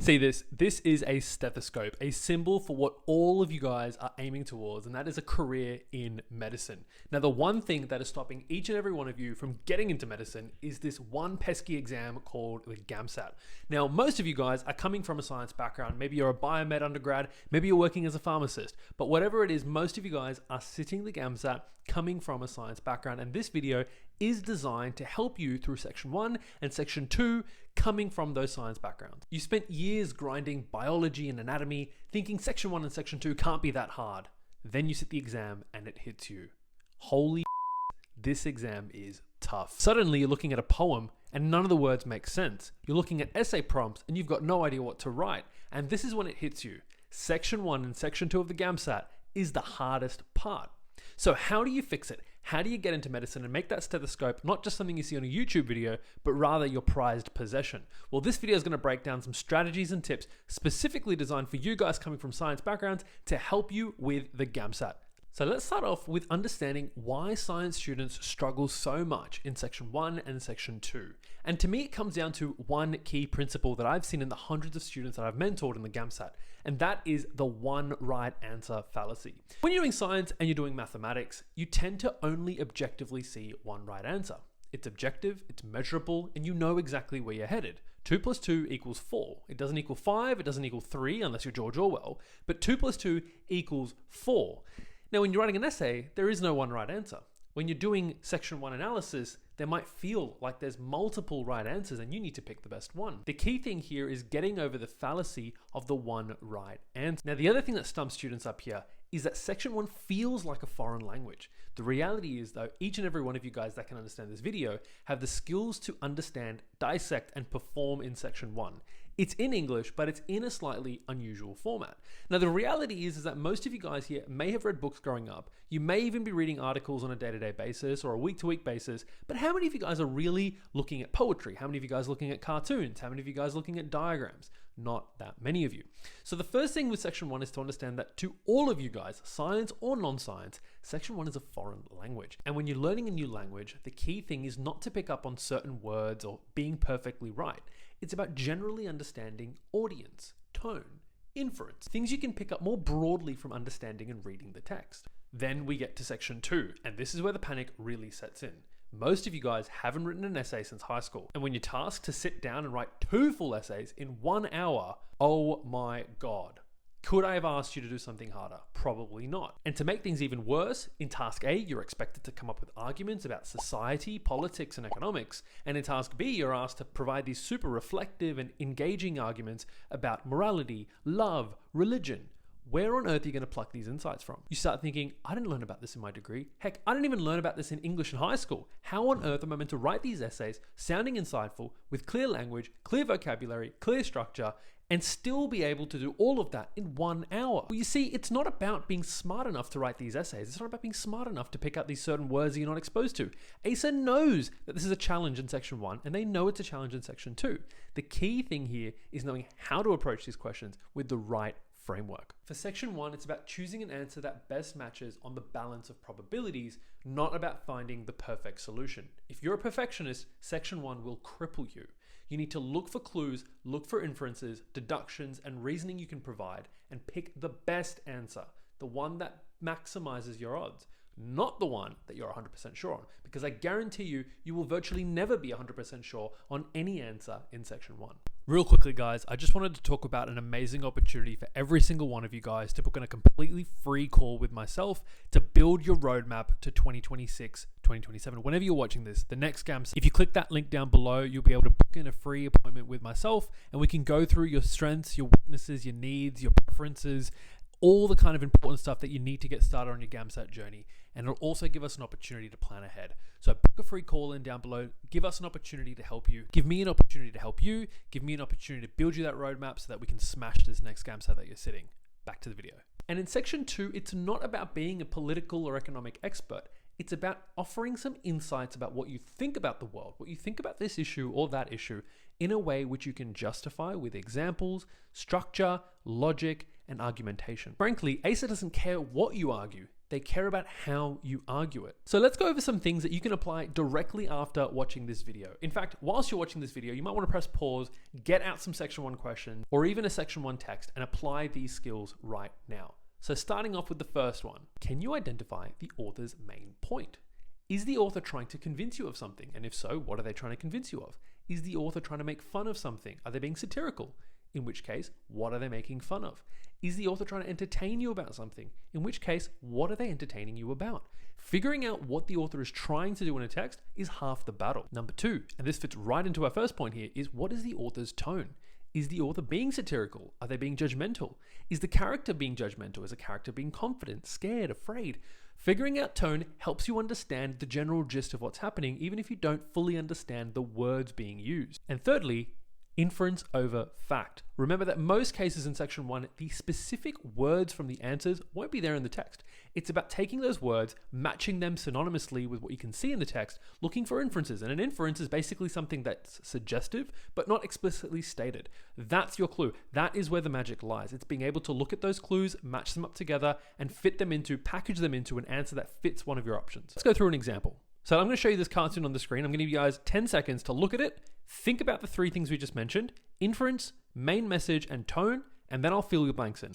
See this? This is a stethoscope, a symbol for what all of you guys are aiming towards, and that is a career in medicine. Now, the one thing that is stopping each and every one of you from getting into medicine is this one pesky exam called the GAMSAT. Now, most of you guys are coming from a science background. Maybe you're a biomed undergrad, maybe you're working as a pharmacist, but whatever it is, most of you guys are sitting the GAMSAT coming from a science background, and this video is designed to help you through section 1 and section 2 coming from those science backgrounds. You spent years grinding biology and anatomy, thinking section 1 and section 2 can't be that hard. Then you sit the exam and it hits you. Holy this exam is tough. Suddenly you're looking at a poem and none of the words make sense. You're looking at essay prompts and you've got no idea what to write. And this is when it hits you. Section 1 and section 2 of the GAMSAT is the hardest part. So how do you fix it? How do you get into medicine and make that stethoscope not just something you see on a YouTube video, but rather your prized possession? Well, this video is going to break down some strategies and tips specifically designed for you guys coming from science backgrounds to help you with the GAMSAT. So let's start off with understanding why science students struggle so much in section 1 and section 2. And to me, it comes down to one key principle that I've seen in the hundreds of students that I've mentored in the GAMSAT, and that is the one right answer fallacy. When you're doing science and you're doing mathematics, you tend to only objectively see one right answer. It's objective, it's measurable, and you know exactly where you're headed. 2 plus 2 equals 4. It doesn't equal 5, it doesn't equal 3 unless you're George Orwell, but 2 plus 2 equals 4. Now, when you're writing an essay, there is no one right answer. When you're doing section 1 analysis, there might feel like there's multiple right answers and you need to pick the best one. The key thing here is getting over the fallacy of the one right answer. Now, the other thing that stumps students up here is that section 1 feels like a foreign language. The reality is, though, each and every one of you guys that can understand this video have the skills to understand, dissect, and perform in section 1. It's in English, but it's in a slightly unusual format. Now, the reality is that most of you guys here may have read books growing up. You may even be reading articles on a day-to-day basis or a week-to-week basis, but how many of you guys are really looking at poetry? How many of you guys are looking at cartoons? How many of you guys are looking at diagrams? Not that many of you. So the first thing with section 1 is to understand that to all of you guys, science or non-science, section 1 is a foreign language. And when you're learning a new language, the key thing is not to pick up on certain words or being perfectly right. It's about generally understanding audience, tone, inference, things you can pick up more broadly from understanding and reading the text. Then we get to section 2, and this is where the panic really sets in. Most of you guys haven't written an essay since high school, and when you're tasked to sit down and write 2 full essays in 1 hour, oh my God. Could I have asked you to do something harder? Probably not. And to make things even worse, in task A, you're expected to come up with arguments about society, politics, and economics. And in task B, you're asked to provide these super reflective and engaging arguments about morality, love, religion. Where on earth are you going to pluck these insights from? You start thinking, I didn't learn about this in my degree. Heck, I didn't even learn about this in English in high school. How on earth am I meant to write these essays sounding insightful with clear language, clear vocabulary, clear structure, and still be able to do all of that in 1 hour? Well, you see, it's not about being smart enough to write these essays. It's not about being smart enough to pick out these certain words that you're not exposed to. ASA knows that this is a challenge in section 1, and they know it's a challenge in section 2. The key thing here is knowing how to approach these questions with the right framework. For section 1, it's about choosing an answer that best matches on the balance of probabilities, not about finding the perfect solution. If you're a perfectionist, section 1 will cripple you. You need to look for clues, look for inferences, deductions, and reasoning you can provide, and pick the best answer, the one that maximizes your odds, not the one that you're 100% sure on, because I guarantee you, you will virtually never be 100% sure on any answer in section 1. Real quickly, guys, I just wanted to talk about an amazing opportunity for every single one of you guys to book in a completely free call with myself to build your roadmap to 2026, 2027. Whenever you're watching this, the next GAMSAT, if you click that link down below, you'll be able to book in a free appointment with myself, and we can go through your strengths, your weaknesses, your needs, your preferences, all the kind of important stuff that you need to get started on your GAMSAT journey. And it'll also give us an opportunity to plan ahead. So book a free call in down below. Give us an opportunity to help you. Give me an opportunity to help you. Give me an opportunity to build you that roadmap so that we can smash this next GAMSAT that you're sitting. Back to the video. And in section 2, it's not about being a political or economic expert. It's about offering some insights about what you think about the world, what you think about this issue or that issue in a way which you can justify with examples, structure, logic, and argumentation. Frankly, ASA doesn't care what you argue. they care about how you argue it. So let's go over some things that you can apply directly after watching this video. In fact, whilst you're watching this video, you might want to press pause, get out some section 1 questions or even a section 1 text and apply these skills right now. So starting off with the first one, can you identify the author's main point? Is the author trying to convince you of something? And if so, what are they trying to convince you of? Is the author trying to make fun of something? Are they being satirical? In which case, what are they making fun of? Is the author trying to entertain you about something? In which case, what are they entertaining you about? Figuring out what the author is trying to do in a text is half the battle. Number 2, and this fits right into our first point here, is what is the author's tone? Is the author being satirical? Are they being judgmental? Is the character being judgmental? Is the character being confident, scared, afraid? Figuring out tone helps you understand the general gist of what's happening, even if you don't fully understand the words being used. And thirdly, inference over fact. Remember that most cases in section 1, the specific words from the answers won't be there in the text. It's about taking those words, matching them synonymously with what you can see in the text, looking for inferences. And an inference is basically something that's suggestive, but not explicitly stated. That's your clue. That is where the magic lies. It's being able to look at those clues, match them up together, and package them into an answer that fits one of your options. Let's go through an example. So I'm going to show you this cartoon on the screen. I'm going to give you guys 10 seconds to look at it, think about the 3 things we just mentioned: inference, main message, and tone, and then I'll fill your blanks in.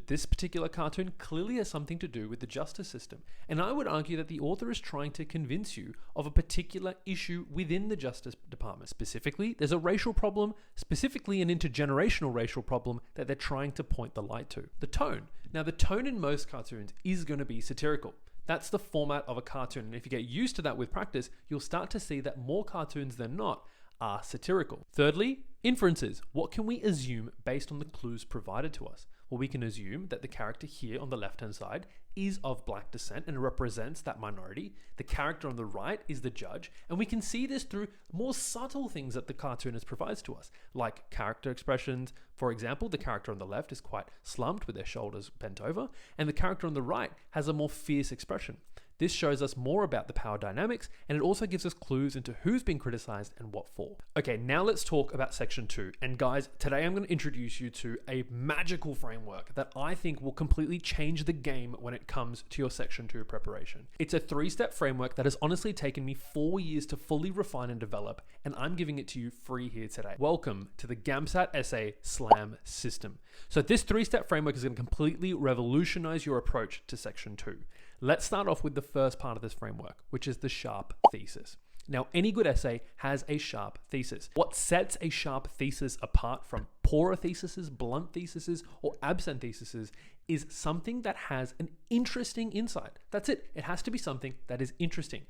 This particular cartoon clearly has something to do with the justice system, and I would argue that the author is trying to convince you of a particular issue within the Justice Department. Specifically, there's a racial problem, specifically an intergenerational racial problem that they're trying to point the light to. The tone. Now, the tone in most cartoons is going to be satirical. That's the format of a cartoon, and if you get used to that with practice, you'll start to see that more cartoons than not are satirical. Thirdly, inferences. What can we assume based on the clues provided to us? Well, we can assume that the character here on the left-hand side is of black descent and represents that minority. The character on the right is the judge, and we can see this through more subtle things that the cartoonist provides to us, like character expressions. For example, the character on the left is quite slumped with their shoulders bent over, and the character on the right has a more fierce expression. This shows us more about the power dynamics, and it also gives us clues into who's being criticized and what for. Okay, now let's talk about section 2. And guys, today I'm going to introduce you to a magical framework that I think will completely change the game when it comes to your section 2 preparation. It's a 3-step framework that has honestly taken me 4 years to fully refine and develop, and I'm giving it to you free here today. Welcome to the GAMSAT Essay Slam system. So this 3-step framework is going to completely revolutionize your approach to section 2. Let's start off with the first part of this framework, which is the sharp thesis. Now, any good essay has a sharp thesis. What sets a sharp thesis apart from poorer theses, blunt theses, or absent theses is something that has an interesting insight. That's it. It has to be something that is interesting.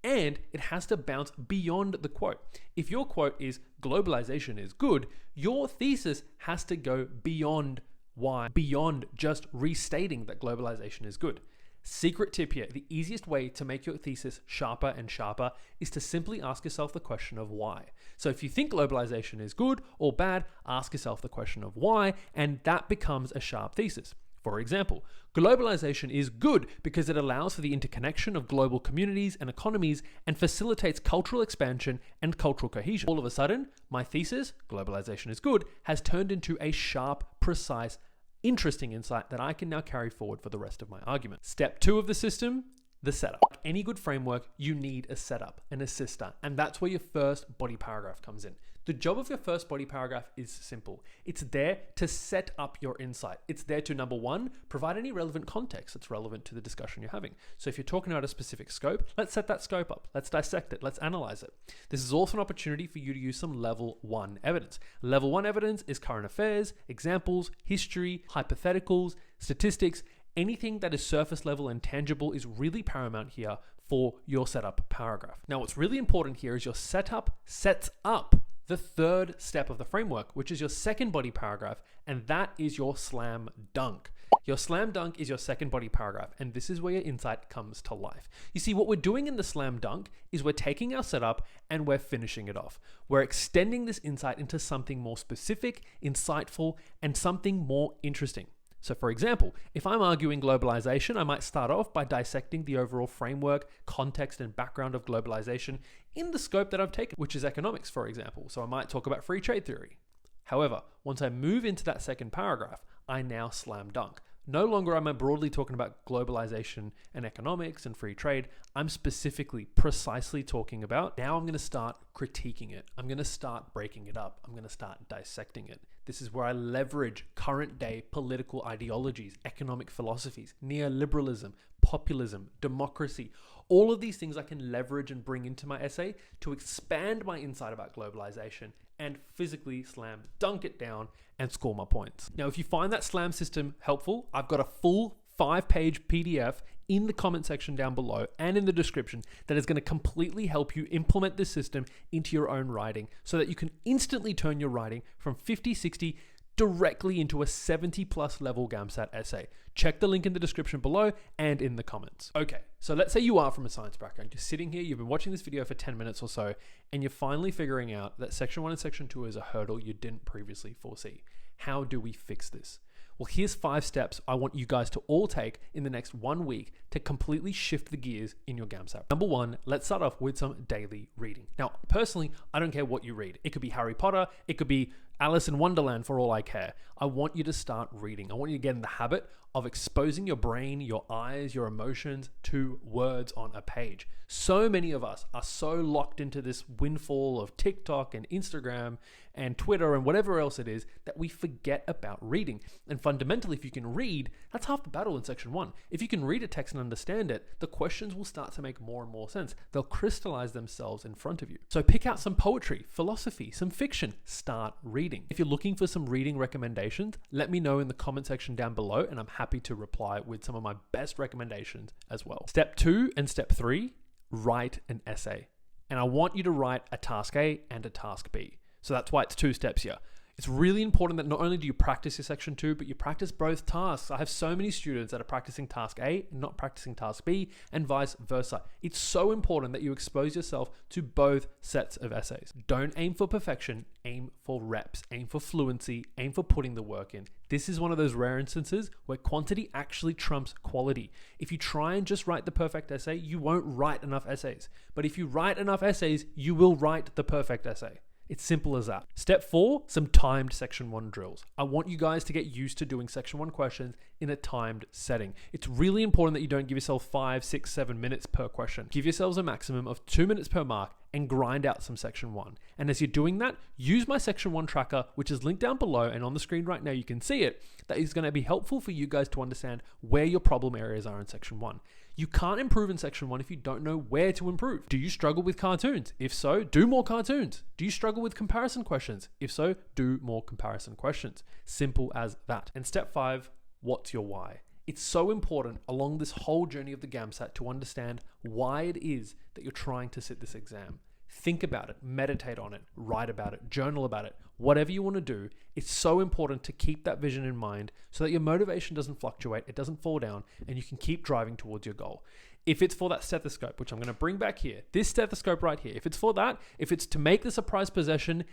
And it has to bounce beyond the quote. If your quote is globalization is good, your thesis has to go beyond why, beyond just restating that globalization is good. Secret tip here, the easiest way to make your thesis sharper and sharper is to simply ask yourself the question of why. So if you think globalization is good or bad, ask yourself the question of why, and that becomes a sharp thesis. For example, globalization is good because it allows for the interconnection of global communities and economies and facilitates cultural expansion and cultural cohesion. All of a sudden, my thesis, globalization is good, has turned into a sharp, precise, interesting insight that I can now carry forward for the rest of my argument. Step 2 of the system, the setup. Like any good framework, you need a setup, an assister, and that's where your first body paragraph comes in. The job of your first body paragraph is simple. It's there to set up your insight. It's there to, number 1, provide any relevant context that's relevant to the discussion you're having. So if you're talking about a specific scope, let's set that scope up. Let's dissect it. Let's analyze it. This is also an opportunity for you to use some level 1 evidence. Level 1 evidence is current affairs, examples, history, hypotheticals, statistics. Anything that is surface level and tangible is really paramount here for your setup paragraph. Now, what's really important here is your setup sets up the 3rd step of the framework, which is your second body paragraph, and that is your slam dunk. Your slam dunk is your second body paragraph, and this is where your insight comes to life. You see, what we're doing in the slam dunk is we're taking our setup and we're finishing it off. We're extending this insight into something more specific, insightful, and something more interesting. So for example, if I'm arguing globalization, I might start off by dissecting the overall framework, context, and background of globalization in the scope that I've taken, which is economics, for example. So I might talk about free trade theory. However, once I move into that second paragraph, I now slam dunk. No longer am I broadly talking about globalization and economics and free trade. I'm specifically, precisely talking about, now I'm going to start critiquing it. I'm going to start breaking it up. I'm going to start dissecting it. This is where I leverage current day political ideologies, economic philosophies, neoliberalism, populism, democracy. All of these things I can leverage and bring into my essay to expand my insight about globalization and physically slam dunk it down and score my points. Now, if you find that slam system helpful, I've got a full 5-page PDF in the comment section down below and in the description that is going to completely help you implement this system into your own writing so that you can instantly turn your writing from 50, 60 directly into a 70+ level GAMSAT essay. Check the link in the description below and in the comments. Okay, so let's say you are from a science background. You're sitting here, you've been watching this video for 10 minutes or so, and you're finally figuring out that section 1 and section 2 is a hurdle you didn't previously foresee. How do we fix this? Well, here's 5 steps I want you guys to all take in the next 1 week to completely shift the gears in your GAMSAT. Number 1, let's start off with some daily reading. Now, personally, I don't care what you read. It could be Harry Potter, it could be Alice in Wonderland for all I care. I want you to start reading. I want you to get in the habit of exposing your brain, your eyes, your emotions to words on a page. So many of us are so locked into this windfall of TikTok and Instagram and Twitter and whatever else it is that we forget about reading. And fundamentally, if you can read, that's half the battle in section 1. If you can read a text and understand it, the questions will start to make more and more sense. They'll crystallize themselves in front of you. So pick out some poetry, philosophy, some fiction, start reading. If you're looking for some reading recommendations, let me know in the comment section down below and I'm happy to reply with some of my best recommendations as well. Step 2 and step 3, write an essay. And I want you to write a task A and a task B. So that's why it's 2 steps here. It's really important that not only do you practice your section 2, but you practice both tasks. I have so many students that are practicing task A and not practicing task B and vice versa. It's so important that you expose yourself to both sets of essays. Don't aim for perfection, aim for reps, aim for fluency, aim for putting the work in. This is one of those rare instances where quantity actually trumps quality. If you try and just write the perfect essay, you won't write enough essays. But if you write enough essays, you will write the perfect essay. It's simple as that. Step 4, some timed section 1 drills. I want you guys to get used to doing section 1 questions in a timed setting. It's really important that you don't give yourself 5, 6, 7 minutes per question. Give yourselves a maximum of 2 minutes per mark and grind out some section 1. And as you're doing that, use my section 1 tracker, which is linked down below and on the screen right now, you can see it. That is going to be helpful for you guys to understand where your problem areas are in section 1. You can't improve in section 1 if you don't know where to improve. Do you struggle with cartoons? If so, do more cartoons. Do you struggle with comparison questions? If so, do more comparison questions. Simple as that. And step 5, what's your why? It's so important along this whole journey of the GAMSAT to understand why it is that you're trying to sit this exam. Think about it, meditate on it, write about it, journal about it, whatever you want to do. It's so important to keep that vision in mind so that your motivation doesn't fluctuate, it doesn't fall down, and you can keep driving towards your goal. If it's for that stethoscope, which I'm going to bring back here, this stethoscope right here, if it's for that, if it's to make this a prized possession,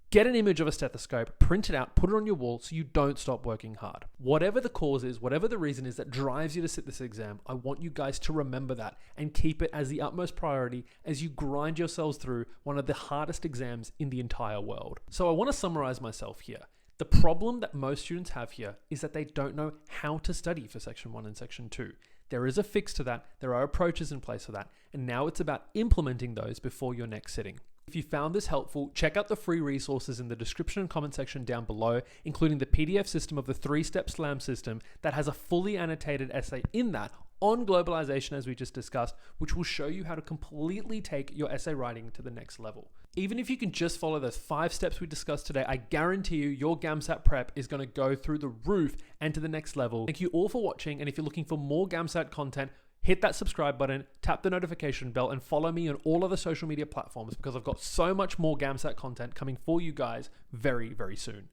get an image of a stethoscope, print it out, put it on your wall so you don't stop working hard. Whatever the cause is, whatever the reason is that drives you to sit this exam, I want you guys to remember that and keep it as the utmost priority as you grind yourselves through one of the hardest exams in the entire world. So I want to summarize myself here. The problem that most students have here is that they don't know how to study for section 1 and section 2. There is a fix to that, there are approaches in place for that, and now it's about implementing those before your next sitting. If you found this helpful, check out the free resources in the description and comment section down below, including the PDF system of the 3-step SLAM system that has a fully annotated essay in that on globalization as we just discussed, which will show you how to completely take your essay writing to the next level. Even if you can just follow those 5 steps we discussed today, I guarantee you your GAMSAT prep is going to go through the roof and to the next level. Thank you all for watching, and if you're looking for more GAMSAT content, hit that subscribe button, tap the notification bell, and follow me on all other social media platforms because I've got so much more GAMSAT content coming for you guys very, very soon.